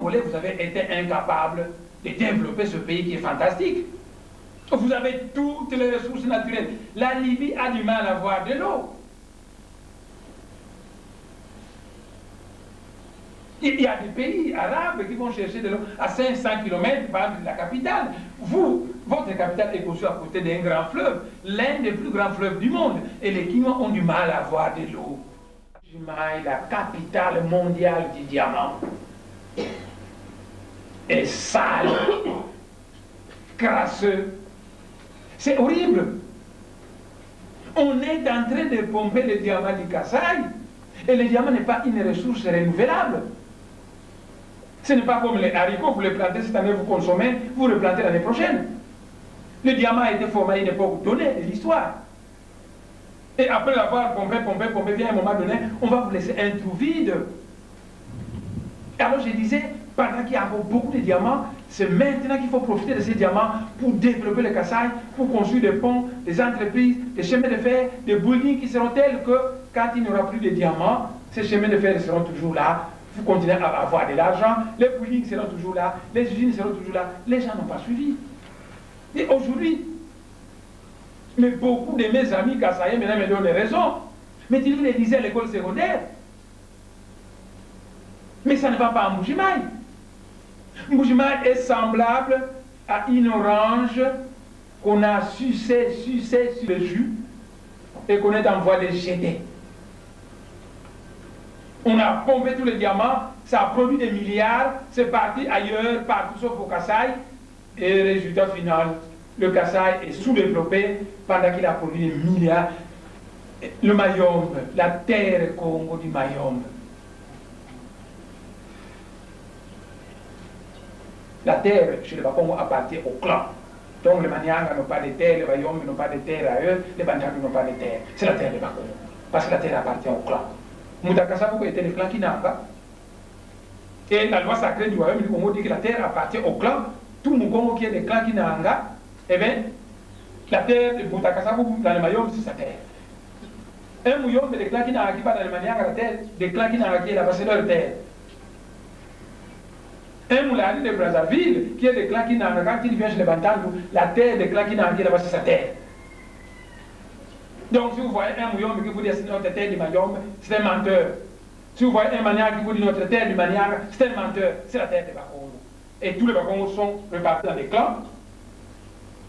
Congolais, vous avez été incapables de développer ce pays qui est fantastique. Vous avez toutes les ressources naturelles. La Libye a du mal à avoir de l'eau. Il y a des pays arabes qui vont chercher de l'eau à 500 km par exemple de la capitale. Vous, votre capitale est construite à côté d'un grand fleuve, l'un des plus grands fleuves du monde. Et les Kinois ont du mal à avoir de l'eau. Mbuji-Mayi, la capitale mondiale du diamant, est sale, crasseux. C'est horrible. On est en train de pomper le diamant du Kasaï. Et le diamant n'est pas une ressource renouvelable. Ce n'est pas comme les haricots, vous les plantez cette année, vous consommez, vous replantez l'année prochaine. Le diamant a été formé à une époque donnée de l'histoire. Et après l'avoir pompé, bien à un moment donné, on va vous laisser un trou vide. Alors je disais, pendant qu'il y a encore beaucoup de diamants, c'est maintenant qu'il faut profiter de ces diamants pour développer le Kasaï, pour construire des ponts, des entreprises, des chemins de fer, des buildings qui seront tels que quand il n'y aura plus de diamants, ces chemins de fer seront toujours là, vous continuez à avoir de l'argent, les buildings seront toujours là, les usines seront toujours là. Les gens n'ont pas suivi. Et aujourd'hui, mais beaucoup de mes amis Kasaïens maintenant me donnent raison. Mais ils les disaient à l'école secondaire. Mais ça ne va pas à Mbuji-Mayi. Mbuji-Mayi est semblable à une orange qu'on a sucé sur le jus et qu'on est en voie de jeter. On a pompé tous les diamants, ça a produit des milliards, c'est parti ailleurs, partout sauf au Kasaï. Et résultat final, le Kasaï est sous-développé pendant qu'il a produit des milliards. Le Mayombe, la terre Congo du Mayombe. La terre chez les Bakongo appartient au clan. Donc les Maniangas n'ont pas de terre, les Mayombe n'ont pas de terre ailleurs, les Banjaki n'ont pas de terre. C'est la terre des Bakongo. Parce que la terre appartient au clan. Moutakasavuko était le clan Kinanga. Et la loi sacrée du royaume du Congo dit que la terre appartient au clan. Tout Mukongo qui est des clans Kinanga, eh bien, la terre de Moutakasavuko dans le Mayombe, c'est sa terre. Un Muyombe des clans Kinanga qui va dans le Manianga, la terre des clans Kinanga qui est là-bas, c'est leur terre. Un Moulari de Brazzaville qui est des clans Kinanga, quand il vient chez les Bantangu, la terre des clans Kinanga qui est là-bas, c'est sa terre. Donc, si vous voyez un Muyombe qui vous dit c'est notre terre du Mayombe, c'est un menteur. Si vous voyez un Maniaga qui vous dit notre terre du Maniaga, c'est un menteur, c'est la terre des Bakongo. Et tous les Bakongo sont répartis dans des clans.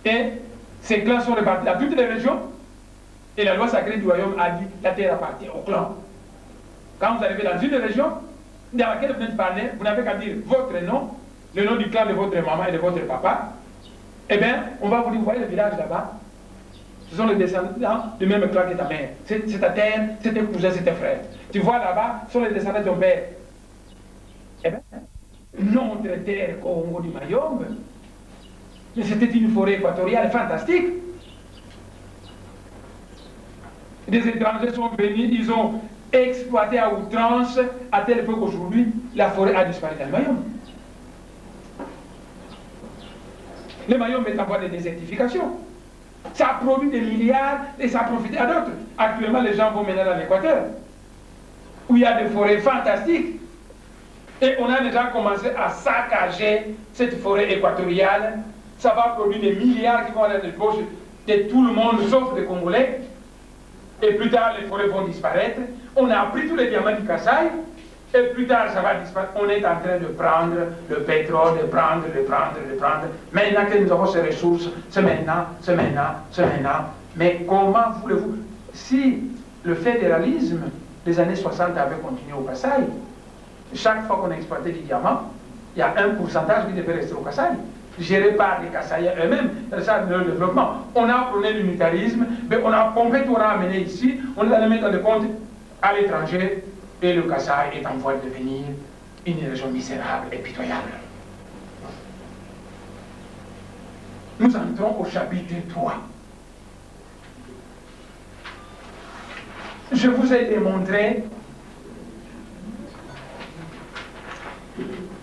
Et ces clans sont répartis dans toutes les régions. Et la loi sacrée du royaume a dit la terre appartient au clan. Quand vous arrivez dans une région dans laquelle vous venez de parler, vous n'avez qu'à dire votre nom, le nom du clan de votre maman et de votre papa. Eh bien, on va vous dire, vous voyez le village là-bas, ce sont les descendants du même clan que ta mère. C'est ta terre, c'est tes cousins, c'est tes frères. Tu vois là-bas, ce sont les descendants de ton père. Eh bien, notre terre Congo du Mayombe, mais c'était une forêt équatoriale fantastique. Des étrangers sont venus, ils ont exploité à outrance, à tel point qu'aujourd'hui, la forêt a disparu dans le Mayombe. Le Mayombe est en voie de désertification. Ça a produit des milliards et ça a profité à d'autres. Actuellement, les gens vont maintenant dans l'Équateur, où il y a des forêts fantastiques. Et on a déjà commencé à saccager cette forêt équatoriale. Ça va produire des milliards qui vont aller dans les poches de tout le monde, sauf des Congolais. Et plus tard, les forêts vont disparaître. On a pris tous les diamants du Kasaï. Et plus tard, ça va disparaître. On est en train de prendre le pétrole, de prendre. Maintenant que nous avons ces ressources, c'est maintenant. Mais comment voulez-vous? Si le fédéralisme des années 60 avait continué au Kasaï, chaque fois qu'on a exploité des diamants, il y a un pourcentage qui devait rester au Kasaï, géré par les Kasaïens eux-mêmes, dans le développement. On a prôné l'unitarisme, mais on a complètement ramené ici, on les a mis dans le compte à l'étranger, et le Kasaï est en voie de devenir une région misérable et pitoyable. Nous entrons au chapitre 3. Je vous ai démontré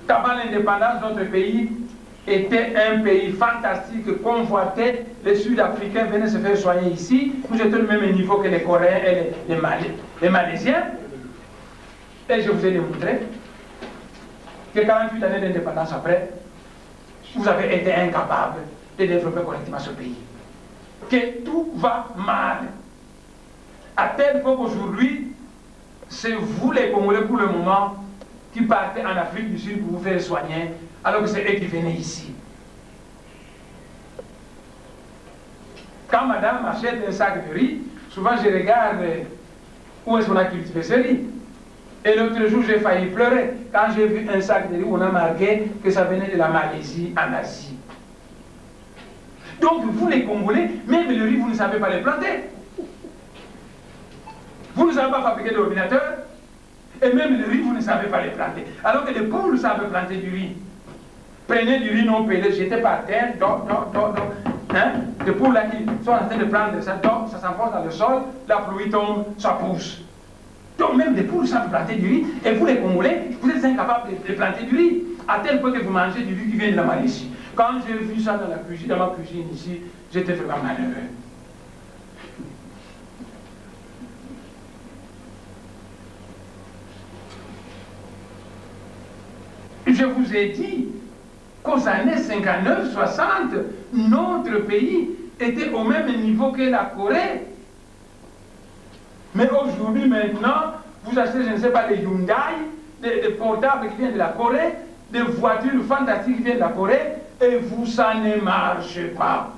qu'avant l'indépendance, notre pays était un pays fantastique, convoité. Les Sud-Africains venaient se faire soigner ici. Nous étions au même niveau que les Coréens et les Malaisiens. Et je vous ai démontré que 48 années d'indépendance après, vous avez été incapable de développer correctement ce pays. Que tout va mal. À tel point qu'aujourd'hui, c'est vous les Congolais pour le moment qui partez en Afrique du Sud pour vous faire soigner, alors que c'est eux qui venaient ici. Quand madame achète un sac de riz, souvent je regarde où est-ce qu'on a cultivé ce riz. Et l'autre jour, j'ai failli pleurer quand j'ai vu un sac de riz où on a marqué que ça venait de la Malaisie en Asie. Donc vous les Congolais, même le riz, vous ne savez pas le planter. Vous ne savez pas fabriquer d'ordinateur, et même le riz, vous ne savez pas le planter. Alors que les poules savent planter du riz. Prenez du riz non pelé, jetez par terre, hein? Les poules là, qui sont en train de prendre ça, ça s'enfonce dans le sol, la pluie tombe, ça pousse. Donc même des poules savent planter du riz, et vous les Congolais, vous êtes incapables de planter du riz, à tel point que vous mangez du riz qui vient de la Malaisie. Quand j'ai vu ça dans ma cuisine ici, j'étais vraiment malheureux. Je vous ai dit qu'aux années 59-60, notre pays était au même niveau que la Corée. Mais aujourd'hui, maintenant, vous achetez, je ne sais pas, des Hyundai, des portables qui viennent de la Corée, des voitures fantastiques qui viennent de la Corée, et vous, ça ne marche pas.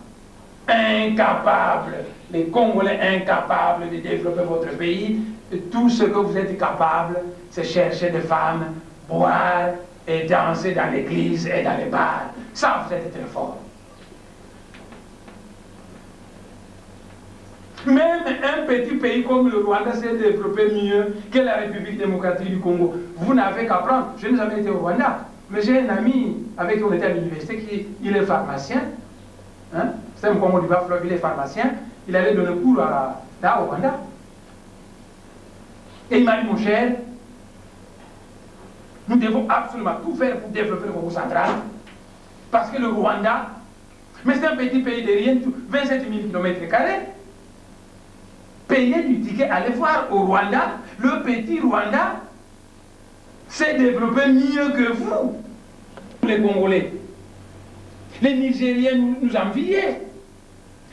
Incapables, les Congolais incapables de développer votre pays, et tout ce que vous êtes capables, c'est chercher des femmes, boire et danser dans l'église et dans les bars. Ça, vous êtes très fort. Même un petit pays comme le Rwanda s'est développé mieux que la République démocratique du Congo. Vous n'avez qu'à prendre. Je n'ai jamais été au Rwanda, mais j'ai un ami avec qui on était à l'université, il est pharmacien. Hein? C'est un Congo du Bas-Fleuve, il est pharmacien. Il allait donner cours là au Rwanda. Et il m'a dit, mon cher, nous devons absolument tout faire pour développer le Congo central. Parce que le Rwanda, mais c'est un petit pays de rien, 27 000 km². Payer du ticket, allez voir au Rwanda, le petit Rwanda s'est développé mieux que vous, les Congolais. Les Nigériens nous enviaient,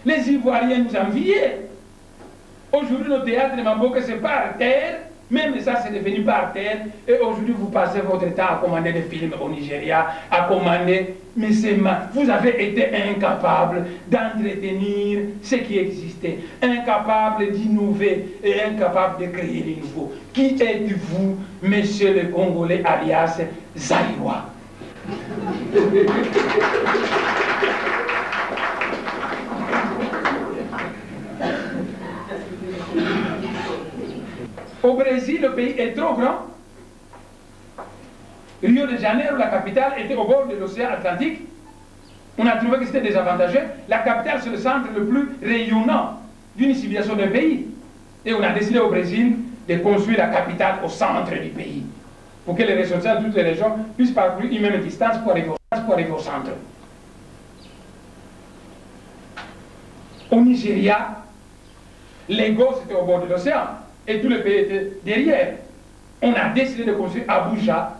les Ivoiriens nous enviaient. Aujourd'hui, notre théâtre de Mamboka, c'est par terre, même ça, c'est devenu par terre. Et aujourd'hui, vous passez votre temps à commander des films au Nigeria, à commander. Mais c'est vous avez été incapable d'entretenir ce qui existait, incapable d'innover et incapable de créer du nouveau. Qui êtes-vous, monsieur le Congolais, alias Zaïrois? Au Brésil, le pays est trop grand. Rio de Janeiro, la capitale, était au bord de l'océan Atlantique. On a trouvé que c'était désavantageux. La capitale, c'est le centre le plus rayonnant d'une civilisation d'un pays. Et on a décidé au Brésil de construire la capitale au centre du pays, pour que les ressortissants de toutes les régions puissent parcourir une même distance pour arriver au centre. Au Nigeria, Lagos était au bord de l'océan. Et tout le pays était derrière. On a décidé de construire Abuja,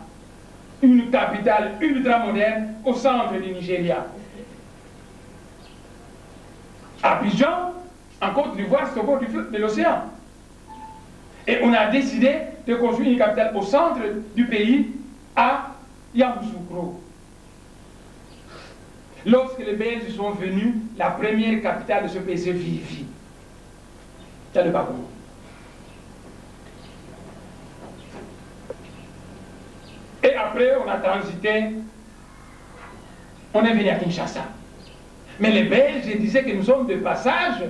une capitale ultra-moderne au centre du Nigeria. Abidjan, en Côte d'Ivoire, c'est au bord de l'océan. Et on a décidé de construire une capitale au centre du pays, à Yamoussoukro. Lorsque les Belges sont venus, la première capitale de ce pays, c'est Vivi. C'est le Bakou. Et après, on a transité, on est venu à Kinshasa. Mais les Belges disaient que nous sommes de passage.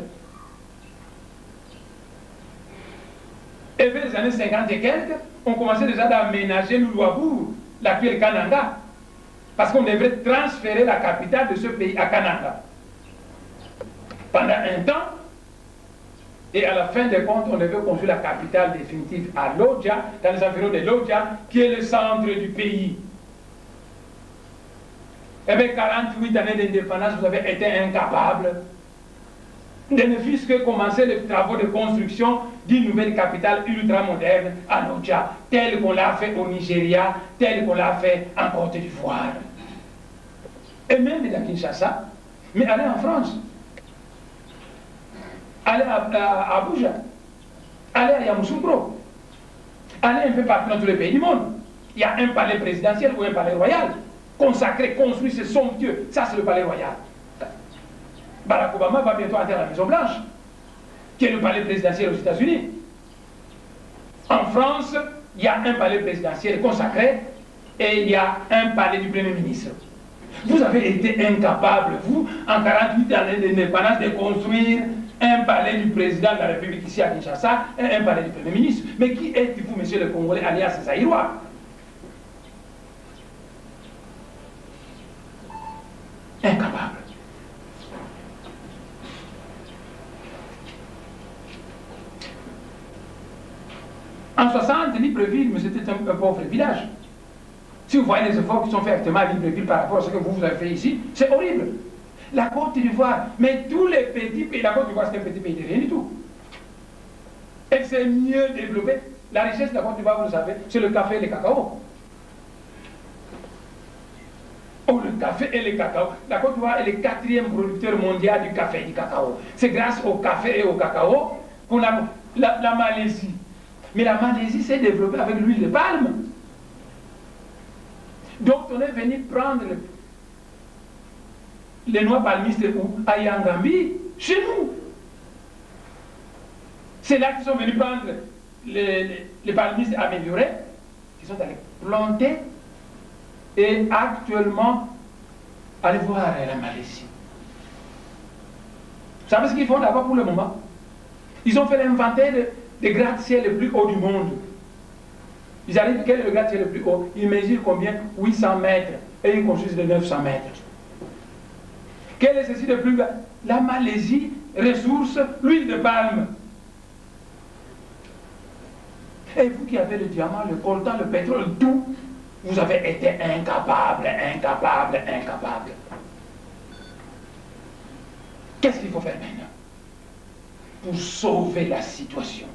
Et vers les années 50 et quelques, on commençait déjà d'aménager l'Oulouabourg, l'actuel Kananga. Parce qu'on devrait transférer la capitale de ce pays à Kananga. Pendant un temps, et à la fin des comptes, on devait construire la capitale définitive à Lodja, dans les environs de Lodja, qui est le centre du pays. Et bien, 48 années d'indépendance, vous avez été incapables ne fût-ce que commencer les travaux de construction d'une nouvelle capitale ultramoderne à Nodja, telle qu'on l'a fait au Nigeria, telle qu'on l'a fait en Côte d'Ivoire. Et même à Kinshasa, mais allez en France, allez à Abuja, allez à Yamoussoukro, allez un peu partout dans tous les pays du monde. Il y a un palais présidentiel ou un palais royal, consacré, construit, c'est somptueux. Ça, c'est le palais royal. Barack Obama va bientôt entrer à la Maison Blanche, qui est le palais présidentiel aux États-Unis. En France, il y a un palais présidentiel consacré et il y a un palais du Premier ministre. Vous avez été incapable, vous, en 48 années d'indépendance, de construire un palais du président de la République ici à Kinshasa et un palais du Premier ministre. Mais qui êtes-vous, monsieur le Congolais, alias Zaïrois? Incapable. En 60, Libreville, mais c'était un pauvre village. Si vous voyez les efforts qui sont faits actuellement à Libreville par rapport à ce que vous avez fait ici, c'est horrible. La Côte d'Ivoire, mais tous les petits pays, la Côte d'Ivoire c'est un petit pays de rien du tout. Elle s'est mieux développée. La richesse de la Côte d'Ivoire, vous le savez, c'est le café et le cacao. Oh, le café et le cacao. La Côte d'Ivoire est le 4e producteur mondial du café et du cacao. C'est grâce au café et au cacao qu'on a la Malaisie. Mais la Malaisie s'est développée avec l'huile de palme. Donc on est venu prendre les noix palmistes où? À Yangambi, chez nous. C'est là qu'ils sont venus prendre les palmistes améliorés, qui sont allés planter et actuellement aller voir la Malaisie. Vous savez ce qu'ils font d'abord pour le moment? Ils ont fait l'inventaire des gratte-ciel les plus hauts du monde. Ils arrivent, quel est le gratte-ciel le plus haut? Ils mesurent combien? 800 mètres. Et ils construisent de 900 mètres. Quel est ceci de plus bas? La Malaisie, ressource, l'huile de palme. Et vous qui avez le diamant, le coltan, le pétrole, tout, vous avez été incapable, incapable, incapable. Qu'est-ce qu'il faut faire maintenant pour sauver la situation?